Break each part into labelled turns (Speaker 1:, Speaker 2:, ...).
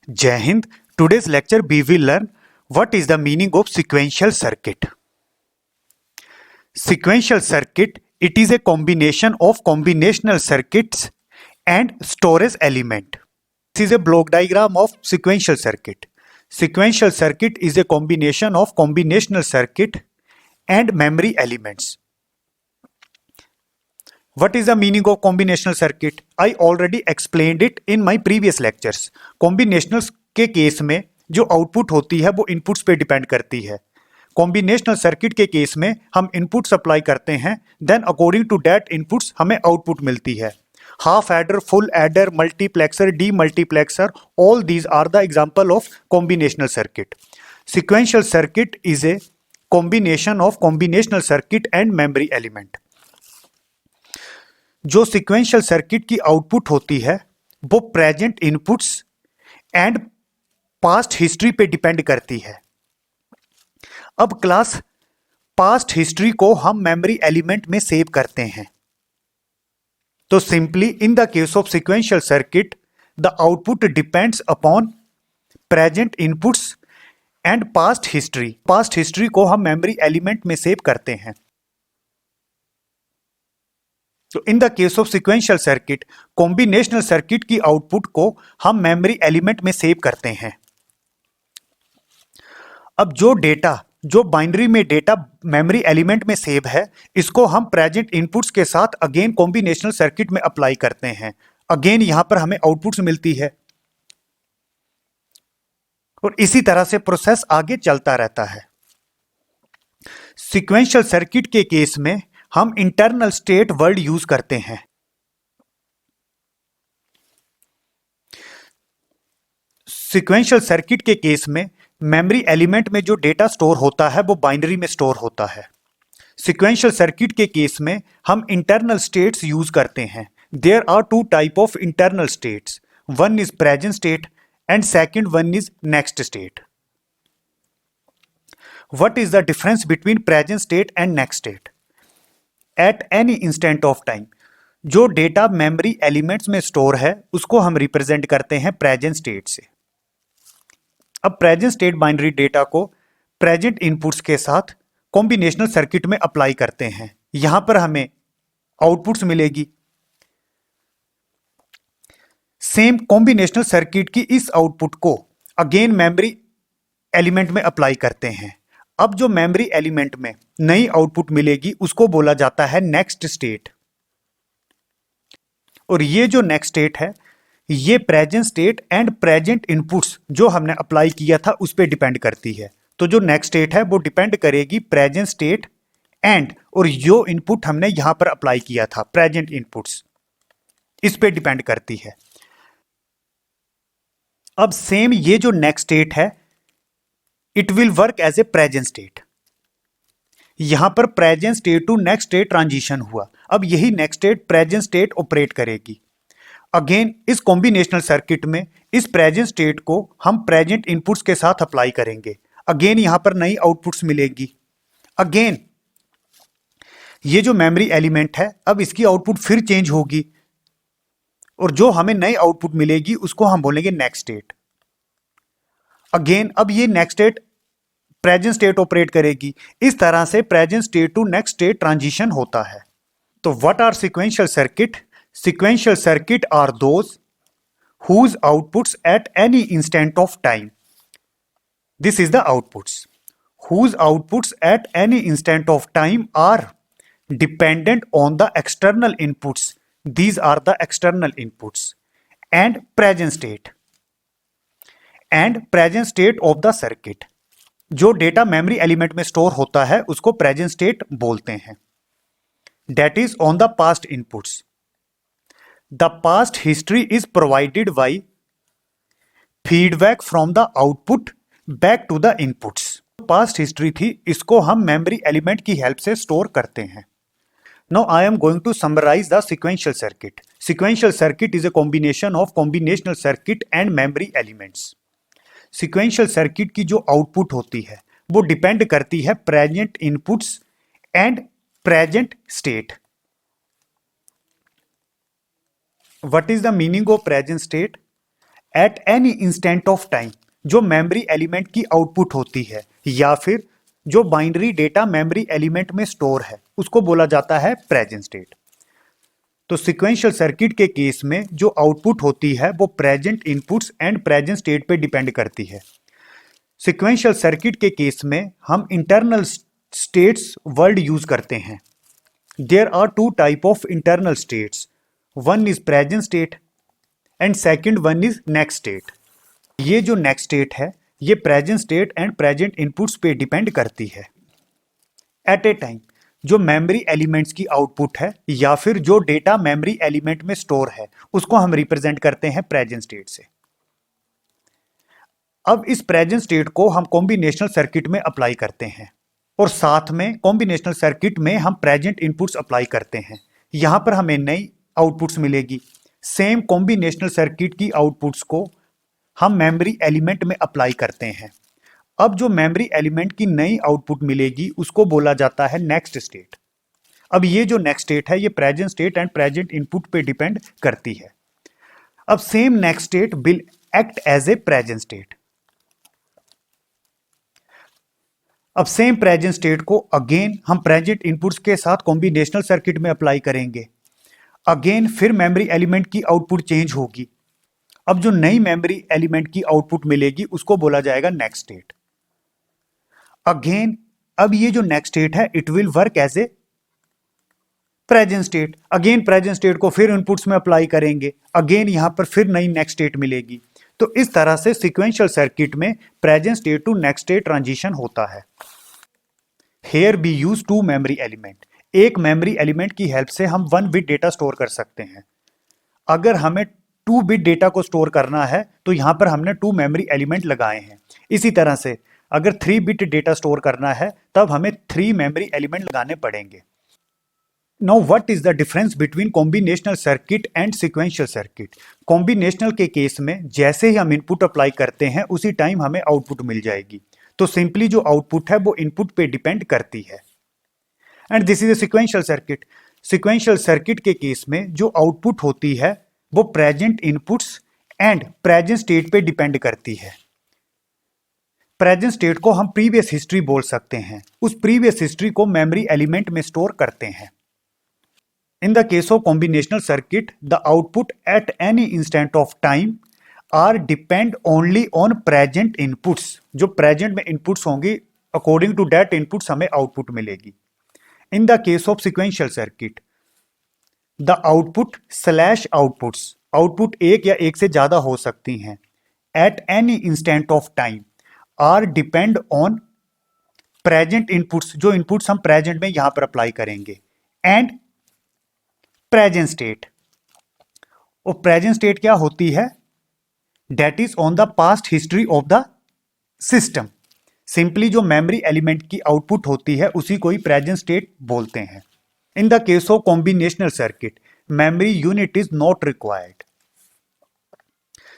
Speaker 1: Jai Hind. Today's lecture we will learn what is the meaning of sequential circuit. Sequential circuit, it is a combination of combinational circuits and storage element. This is a block diagram of sequential circuit. Sequential circuit is a combination of combinational circuit and memory elements. What is the meaning of combinational circuit? I already explained it in my previous lectures. Combinational के case में जो output होती है वो inputs पे depend करती है. Combinational circuit के केस में हम इनपुट सप्लाई करते हैं, then according to that inputs हमें आउटपुट मिलती है. Half adder, full adder, multiplexer, D multiplexer, all these are the example of combinational circuit. Sequential circuit is a combination of combinational circuit and memory element. जो sequential circuit की output होती है वो present inputs and past history पे depend करती है. अब class past history को हम मेमोरी एलिमेंट में सेव करते हैं. तो simply in the case of sequential circuit the output depends upon present inputs and past history. Past history को हम मेमोरी एलिमेंट में सेव करते हैं. तो इन the case of sequential circuit combinational circuit की आउटपुट को हम मेमोरी एलिमेंट में सेव करते हैं. अब जो बाइनरी में डेटा मेमोरी एलिमेंट में सेव है, इसको हम प्रेजेंट इनपुट्स के साथ अगेन कॉम्बिनेशनल सर्किट में अप्लाई करते हैं. अगेन यहां पर हमें आउटपुट्स मिलती है और इसी तरह से प्रोसेस आगे चलता रहता है. सीक्वेंशियल सर्किट के केस में हम इंटरनल स्टेट वर्ड यूज करते हैं. सीक्वेंशियल सर्किट के केस में मेमोरी एलिमेंट में जो डेटा स्टोर होता है वो बाइनरी में स्टोर होता है. सीक्वेंशियल सर्किट के केस में हम इंटरनल स्टेट्स यूज करते हैं. There are two type of internal states. One is present state and second one is next state. What is the difference between present state and next state? At any instant of time जो data memory elements में store है उसको हम represent करते हैं present state से. अब present state binary data को प्रेजेंट इनपुट्स के साथ कॉम्बिनेशनल सर्किट में अप्लाई करते हैं. यहां पर हमें आउटपुट्स मिलेगी. सेम कॉम्बिनेशनल सर्किट की इस आउटपुट को अगेन मेमोरी एलिमेंट में अप्लाई करते हैं. अब जो मेमोरी एलिमेंट में नई आउटपुट मिलेगी उसको बोला जाता है नेक्स्ट स्टेट. और ये जो नेक्स्ट स्टेट है ये present state and present inputs जो हमने अप्लाई किया था उस पर डिपेंड करती है. तो जो नेक्स्ट स्टेट है वो डिपेंड करेगी प्रेजेंट स्टेट एंड और जो इनपुट हमने यहां पर अप्लाई किया था प्रेजेंट इनपुट्स, इस पे डिपेंड करती है. अब सेम ये जो नेक्स्ट स्टेट है it will work as a present state. यहां पर present state to next state transition हुआ. अब यही next state present state operate करेगी. अगेन इस कॉम्बिनेशनल सर्किट में इस प्रेजेंट स्टेट को हम प्रेजेंट इनपुट्स के साथ अप्लाई करेंगे. अगेन यहां पर नई आउटपुट्स मिलेगी. अगेन ये जो मेमोरी एलिमेंट है अब इसकी आउटपुट फिर चेंज होगी और जो हमें नई आउटपुट मिलेगी उसको हम बोलेंगे नेक्स्ट स्टेट. अगेन अब ये next state present state operate करेगी. इस तरह से present state to next state transition होता है. तो what are sequential circuit? Sequential circuit are those whose outputs at any instant of time. This is the outputs. Whose outputs at any instant of time are dependent on the external inputs. These are the external inputs. And present state. And present state of the circuit. जो data memory element में store होता है उसको present state बोलते हैं. That is on the past inputs. The past history is provided by feedback from the output back to the inputs. Past history थी इसको हम memory element की help से store करते हैं. Now I am going to summarize the sequential circuit. Sequential circuit is a combination of combinational circuit and memory elements. Sequential circuit की जो output होती है वो depend करती है present inputs and present state. What is the meaning of present state? Eight any instant of time जो memory element की output होती है या फिर जो बाइनरी डेटा मेमोरी एलिमेंट में स्टोर है उसको बोला जाता है प्रेजेंट स्टेट। तो सिक्वेंशियल सर्किट के केस में जो आउटपुट होती है वो present inputs and present state पे डिपेंड करती है। सिक्वेंशियल सर्किट के केस में हम इंटरनल स्टेट्स वर्ड यूज करते हैं। There are two type of internal states, one is present state and second one is next state. ये जो नेक्स्ट स्टेट है ये present state and present inputs पे डिपेंड करती है। एट ए टाइम जो मेमोरी एलिमेंट्स की आउटपुट है या फिर जो डेटा मेमोरी एलिमेंट में स्टोर है उसको हम रिप्रेजेंट करते हैं प्रेजेंट स्टेट से। अब इस प्रेजेंट स्टेट को हम कॉम्बिनेशनल सर्किट में अप्लाई करते हैं और साथ में कॉम्बिनेशनल सर्किट में हम प्रेजेंट इनपुट्स अप्लाई करते हैं। यहां पर हमें नई आउटपुट्स मिलेगी। सेम कॉम्बिनेशनल सर्किट की आउटपुट्स को हम मेमोरी एलिमेंट में अप्लाई करते हैं। अब जो मेमोरी एलिमेंट की नई आउटपुट मिलेगी उसको बोला जाता है नेक्स्ट स्टेट। अब ये जो नेक्स्ट स्टेट है ये present state and present input पे डिपेंड करती है। अब same next state will act as a present state. अब सेम प्रेजेंट स्टेट को अगेन हम प्रेजेंट इनपुट्स के साथ कॉम्बिनेशनल सर्किट में अप्लाई करेंगे। अगेन फिर मेमोरी एलिमेंट की आउटपुट चेंज होगी। अब जो नई मेमोरी एलिमेंट की आउटपुट मिलेगी उसको बोला जाएगा नेक्स्ट स्टेट। अगेन अब ये जो नेक्स्ट स्टेट है it will work as a present state. Again present state को फिर इनपुट्स में अप्लाई करेंगे। अगेन यहां पर फिर नई नेक्स्ट स्टेट मिलेगी। तो इस तरह से सिक्वेंशियल सर्किट में present state to next state transition होता है। Here we use two memory element. एक मेमोरी एलिमेंट की हेल्प से हम 1 बिट डेटा स्टोर कर सकते हैं। अगर हमें 2 बिट डेटा को स्टोर करना है तो यहां पर हमने 2 मेमोरी एलिमेंट लगाए हैं। इसी तरह से अगर 3 बिट डेटा स्टोर करना है तब हमें 3 मेमोरी एलिमेंट लगाने पड़ेंगे। Now what is the difference between combinational circuit and sequential circuit. Combinational के केस में जैसे ही हम इनपुट अप्लाई करते हैं उसी टाइम हमें आउटपुट मिल जाएगी। तो सिंपली जो आउटपुट है वो इनपुट पे डिपेंड करती है। And this is a sequential circuit. Sequential circuit के केस में जो आउटपुट होती है वो present inputs and present state पे डिपेंड करती है। प्रेजेंट स्टेट को हम प्रीवियस हिस्ट्री बोल सकते हैं। उस प्रीवियस हिस्ट्री को मेमोरी एलिमेंट में स्टोर करते हैं। In the case of combinational circuit, the output at any instant of time are depend only on present inputs। जो present में inputs होंगी according to that inputs हमें output मिलेगी। In the case of sequential circuit, the output slash outputs, output एक या एक से ज्यादा हो सकती हैं, at any instant of time are depend on present inputs। जो inputs हम present में यहां पर अप्लाई करेंगे and प्रेजेंट स्टेट। और प्रेजेंट स्टेट क्या होती है? That is on the past history of the system. Simply जो मेमोरी एलिमेंट की आउटपुट होती है उसी को ही प्रेजेंट स्टेट बोलते हैं। In the case of combinational circuit memory unit is not required.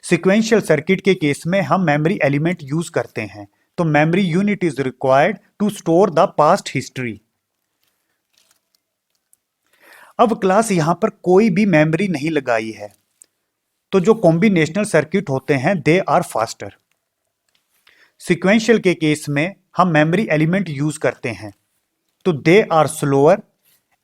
Speaker 1: Sequential circuit के केस में हम मेमोरी एलिमेंट यूज करते हैं तो memory unit is required to store the past history. अब क्लास यहां पर कोई भी मेमोरी नहीं लगाई है तो जो कॉम्बिनेशनल सर्किट होते हैं दे आर फास्टर। सिक्वेंशियल के केस में हम मेमोरी एलिमेंट यूज करते हैं तो they are slower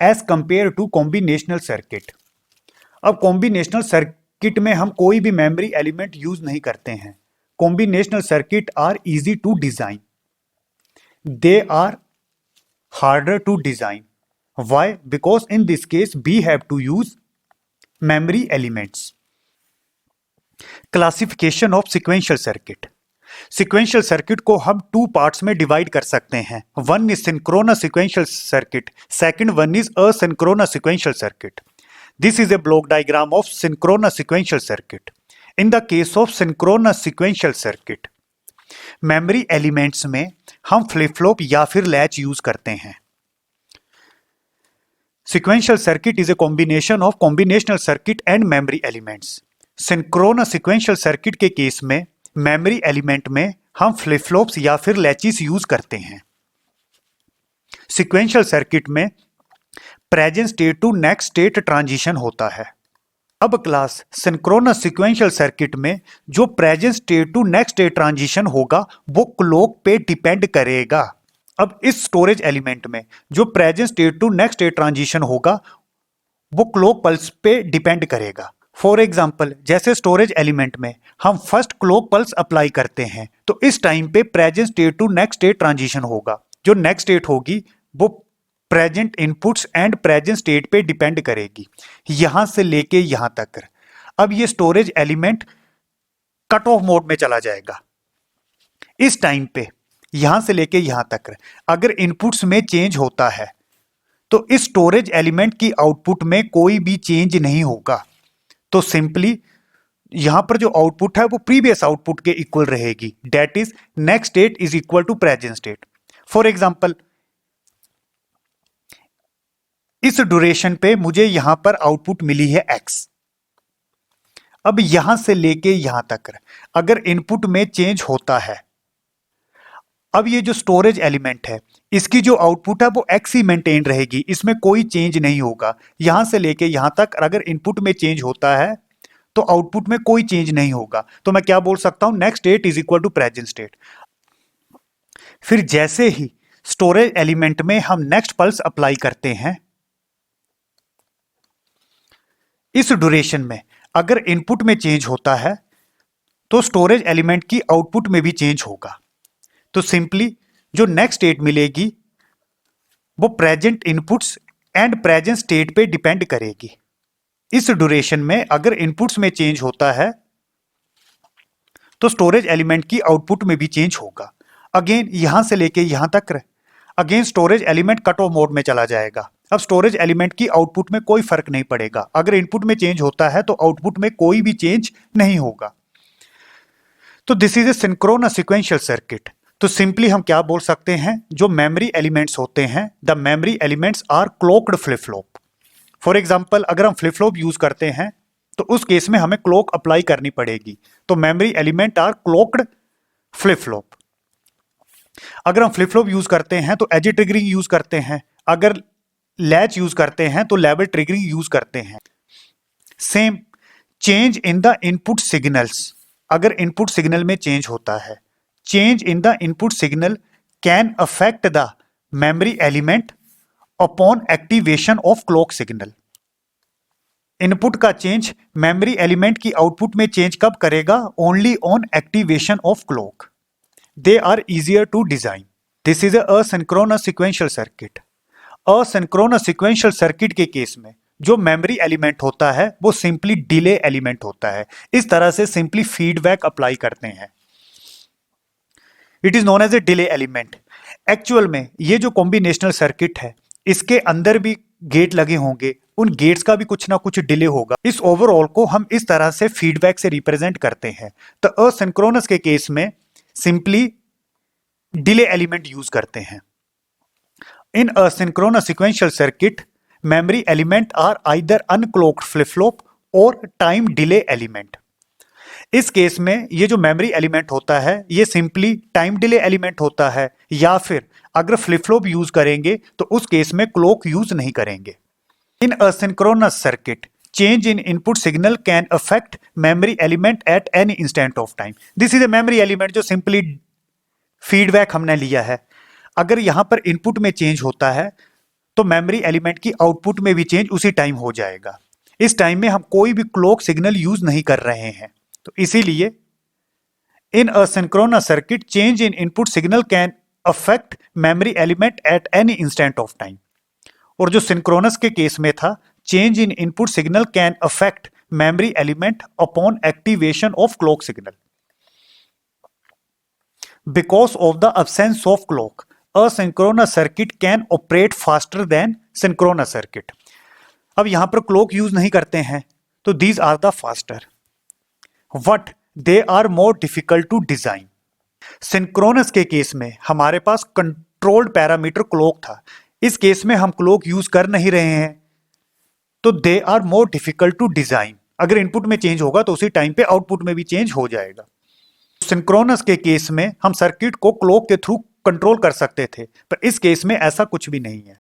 Speaker 1: as compare to combinational circuit. अब कॉम्बिनेशनल सर्किट में हम कोई भी मेमोरी एलिमेंट यूज नहीं करते हैं। Combinational circuit are easy to design, they are harder to design. Why? Because in this case we have to use memory elements. Classification of sequential circuit. Sequential circuit को हम 2 parts में divide कर सकते हैं। One is synchronous sequential circuit, second one is asynchronous sequential circuit. This is a block diagram of synchronous sequential circuit. In the case of synchronous sequential circuit, memory elements में हम flip flop या फिर latch use करते हैं। Sequential circuit is a combination of combinational circuit and memory elements. Synchronous sequential circuit के case में memory element में हम flip flops या फिर latches यूज करते हैं। Sequential circuit में present state to next state transition होता है। अब क्लास सिंक्रोनस सीक्वेंशियल सर्किट में जो present state to next state transition होगा वो क्लॉक पे डिपेंड करेगा। अब इस स्टोरेज एलिमेंट में जो present state to next state transition होगा वो क्लॉक पल्स पे डिपेंड करेगा। फॉर एग्जाम्पल, जैसे स्टोरेज एलिमेंट में हम फर्स्ट क्लॉक पल्स अप्लाई करते हैं तो इस टाइम पे present state to next state transition होगा। जो नेक्स्ट स्टेट होगी वो present inputs and present state पे डिपेंड करेगी, यहां से लेके यहां तक। अब ये storage element cut off mode में चला जाएगा। इस टाइम पे यहां से लेके यहां तक अगर इनपुट्स में चेंज होता है तो इस स्टोरेज एलिमेंट की आउटपुट में कोई भी चेंज नहीं होगा। तो सिंपली यहां पर जो आउटपुट है वो प्रीवियस आउटपुट के इक्वल रहेगी, that is next state is equal to present state. For example, इस ड्यूरेशन पे मुझे यहां पर आउटपुट मिली है x। अब यहां से लेके यहां तक अगर इनपुट में चेंज होता है, अब ये जो स्टोरेज एलिमेंट है इसकी जो आउटपुट है वो x ही मेंटेन रहेगी, इसमें कोई चेंज नहीं होगा। यहां से लेके यहां तक अगर इनपुट में चेंज होता है तो आउटपुट में कोई चेंज नहीं होगा। तो मैं क्या बोल सकता हूं, next state is equal to present state. फिर जैसे ही स्टोरेज एलिमेंट में हम नेक्स्ट पल्स अप्लाई करते हैं, इस ड्यूरेशन में अगर इनपुट में चेंज होता है तो स्टोरेज एलिमेंट की आउटपुट में भी चेंज होगा। तो सिंपली जो नेक्स्ट स्टेट मिलेगी वो present inputs and present state पे डिपेंड करेगी। इस ड्यूरेशन में अगर इनपुट्स में चेंज होता है तो स्टोरेज एलिमेंट की आउटपुट में भी चेंज होगा। अगेन यहां से लेके यहां तक again storage element cut off mode में चला जाएगा। अब स्टोरेज एलिमेंट की आउटपुट में कोई फर्क नहीं पड़ेगा, अगर इनपुट में चेंज होता है तो आउटपुट में कोई भी चेंज नहीं होगा। तो this is a synchronous sequential circuit. तो सिंपली हम क्या बोल सकते हैं, जो मेमोरी एलिमेंट्स होते हैं, the memory elements are clocked flip flop. For example, अगर हम फ्लिप फ्लॉप यूज करते हैं तो उस केस में हमें क्लॉक अप्लाई करनी पड़ेगी, तो memory element are clocked flip flop. अगर हम फ्लिप फ्लॉप यूज करते हैं तो एज ट्रिगरिंग यूज करते हैं, अगर लैच यूज करते हैं तो लेवल ट्रिगरिंग यूज करते हैं। Same change in the input signals, अगर इनपुट सिग्नल में चेंज होता है, change in the input signal can affect the memory element upon activation of clock signal. Input का चेंज मेमोरी एलिमेंट की output में change कब करेगा, only on activation of clock. They are easier to design. This is a synchronous sequential circuit. Asynchronous sequential circuit के case में जो memory element होता है वो सिंपली डिले एलिमेंट होता है। इस तरह से सिंपली फीडबैक अप्लाई करते हैं, it is known as a delay element. Actual में ये जो कॉम्बिनेशनल सर्किट है इसके अंदर भी गेट लगे होंगे, उन गेट्स का भी कुछ ना कुछ डिले होगा। इस ओवरऑल को हम इस तरह से फीडबैक से रिप्रेजेंट करते हैं। तो असिंक्रोनस के केस में सिंपली डिले एलिमेंट यूज करते हैं। In a synchronous sequential circuit, memory element are either unclocked flip-flop or time delay element. इस केस में ये जो मेमोरी एलिमेंट होता है ये सिंपली टाइम डिले एलिमेंट होता है, या फिर अगर फ्लिप फ्लॉप यूज करेंगे तो उस केस में क्लॉक यूज नहीं करेंगे। In asynchronous circuit, change in input signal can affect memory element at any instant of time. This is a memory element जो सिंपली फीडबैक हमने लिया है। अगर यहां पर इनपुट में चेंज होता है तो मेमोरी एलिमेंट की आउटपुट में भी चेंज उसी टाइम हो जाएगा। इस टाइम में हम कोई भी क्लॉक सिग्नल यूज नहीं कर रहे हैं, तो इसीलिए in asynchronous circuit change in input signal can affect memory element at any instant of time. और जो सिंक्रोनस के केस में था, change in input signal can affect memory element upon activation of clock signal. Because of the absence of clock, asynchronous circuit can operate faster than synchronous circuit. अब यहां पर clock use नहीं करते हैं तो these are the faster, but they are more difficult to design. Synchronous के case में हमारे पास कंट्रोल्ड पैरामीटर क्लॉक था, इस केस में हम क्लॉक यूज कर नहीं रहे हैं तो they are more difficult to design. अगर इनपुट में चेंज होगा तो उसी टाइम पे आउटपुट में भी चेंज हो जाएगा। सिंक्रोनस के केस में हम सर्किट को क्लॉक के थ्रू कंट्रोल कर सकते थे, पर इस केस में ऐसा कुछ भी नहीं है।